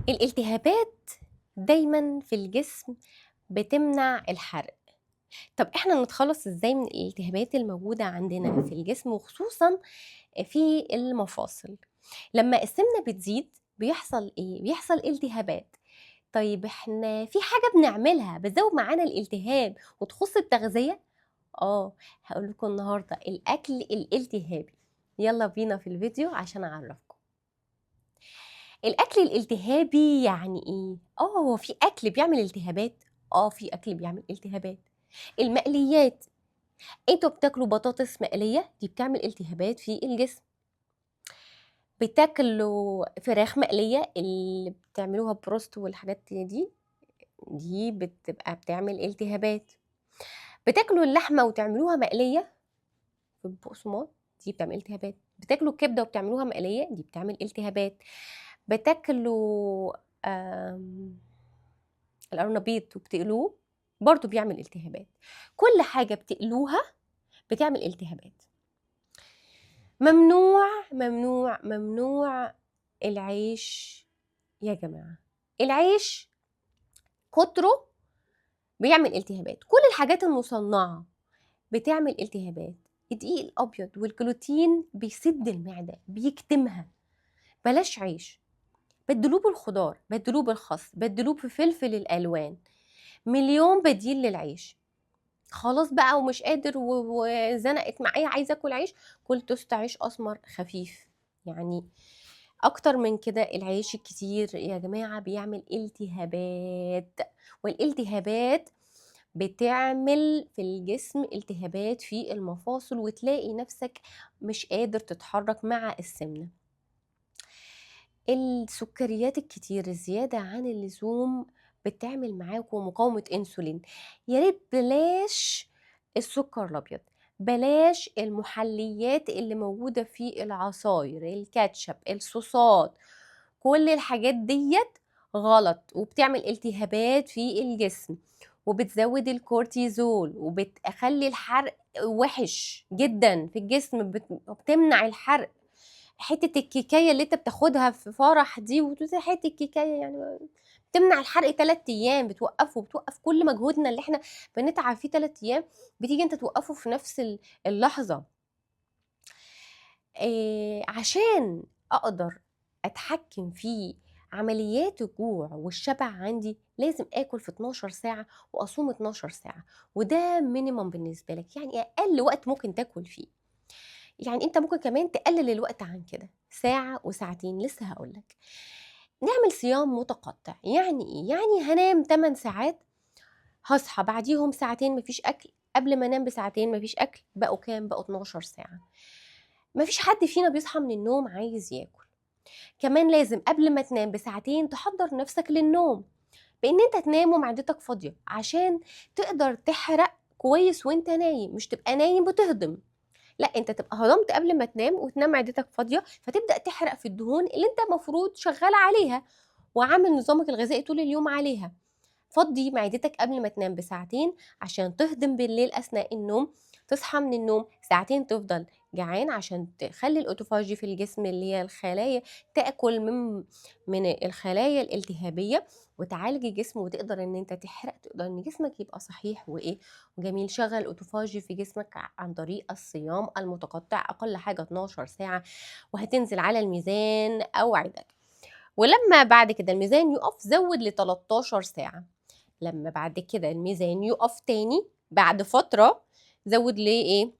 الالتهابات دايما في الجسم بتمنع الحرق. طب احنا نتخلص ازاي من الالتهابات الموجودة عندنا في الجسم وخصوصا في المفاصل؟ لما السمنة بتزيد بيحصل ايه؟ بيحصل التهابات. طيب احنا في حاجة بنعملها بتزود معانا الالتهاب وتخص التغذية؟ اه، هقول لكم النهاردة الاكل الالتهابي. يلا بينا في الفيديو عشان اعرفكم. الاكل الالتهابي يعني ايه؟ هو في اكل بيعمل التهابات. في اكل بيعمل التهابات. المقليات، انتوا بتاكلوا بطاطس مقليه، دي بتعمل التهابات في الجسم. بتاكلوا فراخ مقليه اللي بتعملوها بروست والحاجات دي بتبقى بتعمل التهابات. بتاكلوا اللحمه وتعملوها مقليه في البقسماط، دي بتعمل التهابات. بتاكلوا الكبده وبتعملوها مقليه، دي بتعمل التهابات. بتاكلوا القرنبيط وبتقلوه، برضو بيعمل التهابات. كل حاجة بتقلوها بتعمل التهابات. ممنوع ممنوع ممنوع العيش يا جماعة. العيش كتره بيعمل التهابات. كل الحاجات المصنعة بتعمل التهابات. الدقيق الأبيض والجلوتين بيسد المعدة، بيكتمها. بلاش عيش، بدلوه بالخضار، بدلوه بالخس، بدلوه بفلفل الألوان. مليون بديل للعيش. خلاص بقى ومش قادر وزنقت معايا عايزه اكل عيش، كل توست عيش اسمر خفيف. يعني اكتر من كده العيش الكتير يا جماعه بيعمل التهابات. والالتهابات بتعمل في الجسم التهابات في المفاصل، وتلاقي نفسك مش قادر تتحرك مع السمنه. السكريات الكتير الزيادة عن اللزوم بتعمل معاكم مقاومة انسولين. يا ريت بلاش السكر الابيض، بلاش المحليات اللي موجودة في العصاير، الكاتشب، الصوصات. كل الحاجات ديت غلط وبتعمل التهابات في الجسم، وبتزود الكورتيزول وبتخلي الحرق وحش جدا في الجسم، بتمنع الحرق. حته الكيكايه اللي انت بتاخدها في فرح دي وتقول حته الكيكايه، يعني بتمنع الحرق 3 ايام، بتوقف كل مجهودنا اللي احنا بنتعب فيه 3 ايام، بتيجي انت توقفه في نفس اللحظه. عشان اقدر اتحكم في عمليات الجوع والشبع عندي لازم اكل في 12 ساعه واصوم 12 ساعه، وده مينيمم بالنسبه لك، يعني اقل وقت ممكن تاكل فيه. يعني انت ممكن كمان تقلل الوقت عن كده، ساعة وساعتين. لسه هقولك نعمل صيام متقطع. يعني ايه؟ يعني هنام 8 ساعات، هصحى بعديهم ساعتين مفيش اكل، قبل ما انام بساعتين مفيش اكل، بقوا كام؟ بقوا 12 ساعة. مفيش حد فينا بيصحى من النوم عايز ياكل. كمان لازم قبل ما تنام بساعتين تحضر نفسك للنوم، بان انت تنام ومعدتك فاضية عشان تقدر تحرق كويس وانت نايم، مش تبقى نايم وتهضم. لا، انت تبقى هضمت قبل ما تنام وتنام معدتك فاضيه، فتبدا تحرق في الدهون اللي انت المفروض شغاله عليها وعامل نظامك الغذائي طول اليوم عليها. فضي معدتك قبل ما تنام بساعتين عشان تهضم بالليل اثناء النوم. تصحى من النوم ساعتين تفضل جعان عشان تخلي الاوتوفاجي في الجسم اللي هي الخلايا تاكل من الخلايا الالتهابيه وتعالج الجسم، وتقدر ان انت تحرق، تقدر ان جسمك يبقى صحيح وايه وجميل. شغل الاوتوفاجي في جسمك عن طريق الصيام المتقطع، اقل حاجه 12 ساعه، وهتنزل على الميزان اوعدك. ولما بعد كده الميزان يقف زود ل 13 ساعه. لما بعد كده الميزان يقف تاني بعد فترة زود ليه ايه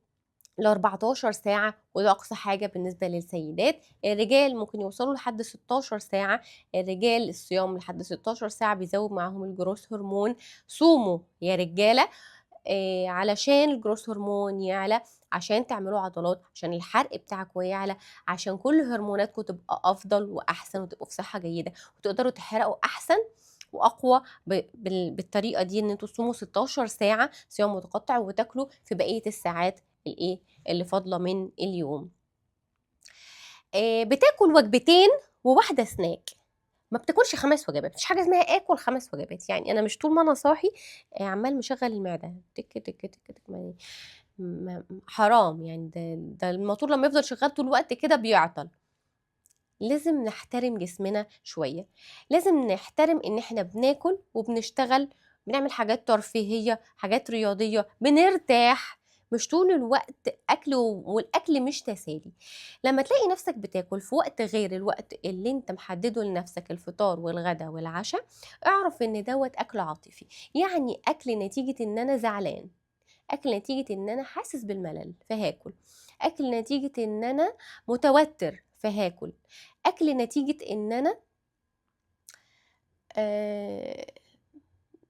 ل 14 ساعة، وده أقصى حاجة بالنسبة للسيدات. الرجال ممكن يوصلوا لحد 16 ساعة. الرجال الصيام لحد 16 ساعة بيزود معاهم الجروث هرمون. صوموا يا رجالة علشان الجروث هرمون يعلى، عشان تعملوا عضلات، عشان الحرق بتاعكم يعلى، عشان كل هرموناتكم تبقى أفضل وأحسن وتبقوا في صحة جيدة وتقدروا تحرقوا أحسن واقوى بالطريقه دي، ان انتوا تصوموا 16 ساعه صيام متقطع وتاكلوا في بقيه الساعات الايه اللي فاضله من اليوم. بتاكل وجبتين وواحده سناك، ما بتاكلش 5 وجبات. مفيش حاجه اسمها اكل 5 وجبات. يعني انا مش طول ما انا صاحي عمال مشغل المعده تك تك تك تك حرام. يعني ده الموتور لما يفضل شغال طول الوقت كده بيعطل. لازم نحترم جسمنا شوية، لازم نحترم إن إحنا بناكل وبنشتغل، بنعمل حاجات ترفيهية، حاجات رياضية، بنرتاح، مش طول الوقت أكل والأكل مش تسالي. لما تلاقي نفسك بتاكل في وقت غير الوقت اللي انت محدده لنفسك، الفطار والغدا والعشاء، اعرف ان دوت أكل عاطفي، يعني أكل نتيجة إن أنا زعلان، أكل نتيجة إن أنا حاسس بالملل فهاكل، أكل نتيجة إن أنا متوتر فهاكل، أكل نتيجة إن أنا آه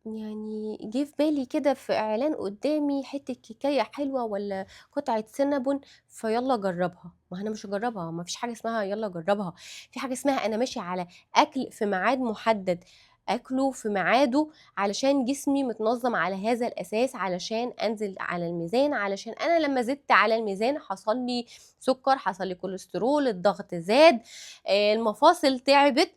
يعني جه في بالي كده في إعلان قدامي حتة كيكاية حلوة ولا قطعة سينابون فيلا جربها. ما أنا مش هجربها، ما فيش حاجة اسمها يلا جربها، في حاجة اسمها أنا ماشي على أكل في ميعاد محدد، أكله في ميعاده، علشان جسمي متنظم على هذا الأساس، علشان أنزل على الميزان، علشان أنا لما زدت على الميزان حصل لي سكر، حصل لي كوليسترول، الضغط زاد، المفاصل تعبت،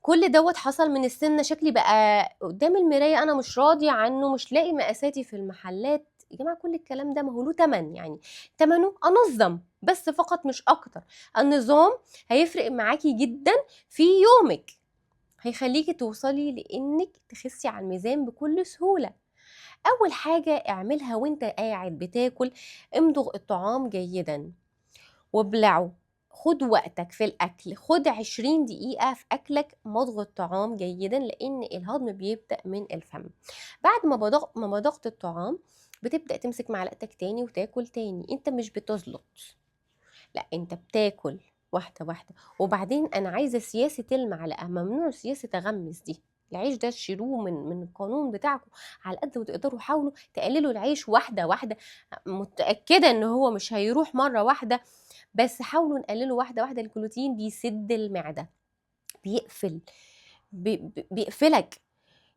كل دوت حصل من السمنة، شكلي بقى قدام المراية أنا مش راضي عنه، مش لاقي مقاساتي في المحلات. يا جماعة كل الكلام ده ما هو له تمن، يعني تمنه أنظم بس فقط مش أكتر. النظام هيفرق معاكي جدا في يومك، هيخليكي توصلي لإنك تخسي على الميزان بكل سهولة. أول حاجة اعملها وانت قاعد بتاكل، امضغ الطعام جيدا وابلعه، خد وقتك في الأكل، خد 20 دقيقة في أكلك مضغ الطعام جيدا، لأن الهضم بيبدأ من الفم. بعد ما مضغت الطعام بتبدأ تمسك معلقتك تاني وتاكل تاني، انت مش بتزلط، لا انت بتاكل واحدة واحدة. وبعدين أنا عايزة سياسة المعلقة، ممنوع سياسة أغمس دي، العيش ده تشيلوه من القانون بتاعكم، على قد ما تقدروا حاولوا تقللوا العيش واحدة واحدة، متأكدة ان هو مش هيروح مرة واحدة، بس حاولوا نقلله واحدة واحدة. الجلوتين بيسد المعدة، بيقفل، بيقفلك،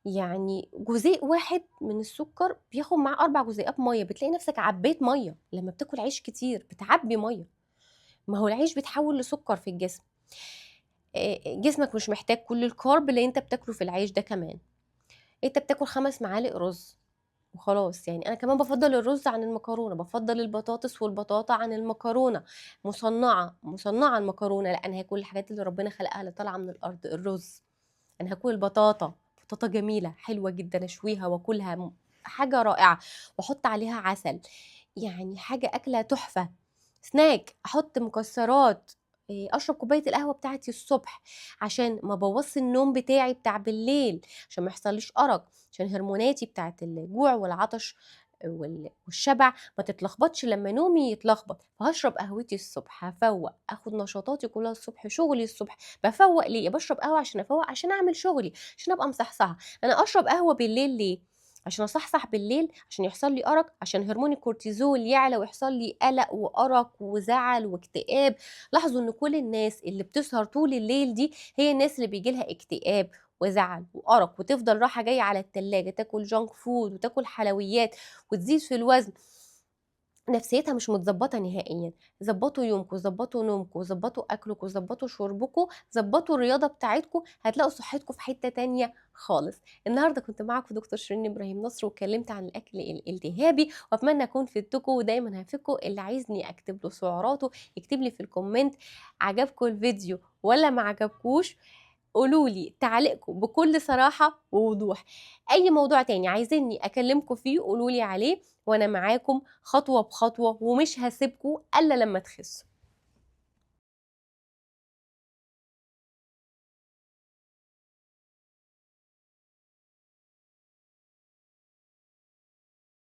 يعني جزيء واحد من السكر بياخد معاه 4 جزيئات مية، بتلاقي نفسك عبيت مية لما بتاكل عيش كتير، بتعبي مية، ما هو العيش بيتحول لسكر في الجسم. جسمك مش محتاج كل الكارب اللي انت بتاكله في العيش ده، كمان انت بتاكل 5 معالق رز وخلاص. يعني انا كمان بفضل الرز عن المكرونه، بفضل البطاطس والبطاطا عن المكرونه، مصنعه المكرونه، لا انا هاكل الحاجات اللي ربنا خلقها اللي طالعه من الارض، الرز، انا هاكل البطاطا، بطاطا جميله حلوه جدا، اشويها واكلها، حاجه رائعه، واحط عليها عسل، يعني حاجه اكله تحفه. سناك، احط مكسرات، اشرب كوبايه القهوه بتاعتي الصبح عشان ما بوظش النوم بتاعي بتاع بالليل، عشان ما يحصليش ارق، عشان هرموناتي بتاعت الجوع والعطش والشبع ما تتلخبطش لما نومي يتلخبط. فهشرب قهوتي الصبح، هفوق، اخد نشاطاتي كلها الصبح، شغلي الصبح، بفوق ليه؟ بشرب قهوه عشان افوق، عشان اعمل شغلي، عشان ابقى مصحصحه. انا اشرب قهوه بالليل ليه؟ عشان اصحصح بالليل، عشان يحصل لي ارق، عشان هرمون الكورتيزول يعلى ويحصل لي قلق وارق وزعل واكتئاب. لاحظوا ان كل الناس اللي بتسهر طول الليل دي هي الناس اللي بيجي لها اكتئاب وزعل وارق، وتفضل رايحه جايه على التلاجة تاكل جانك فود وتاكل حلويات وتزيد في الوزن، نفسيتها مش متظبطه نهائيا. ظبطوا يومكم، ظبطوا نومكم، ظبطوا اكلكم، ظبطوا شربكم، ظبطوا الرياضه بتاعتكم، هتلاقوا صحتكم في حته تانية خالص. النهارده كنت معاكم دكتور شيرين ابراهيم نصر، واتكلمت عن الاكل الالتهابي، واتمنى اكون فدتكم، ودايما هفيدكم. اللي عايزني اكتب له سعراته يكتب لي في الكومنت عجبكم الفيديو ولا ما عجبكوش، قولوا لي تعليقكم بكل صراحة ووضوح. أي موضوع تاني عايزيني أكلمكم فيه قولوا لي عليه، وأنا معاكم خطوة بخطوة، ومش هسيبكم إلا لما تخسوا.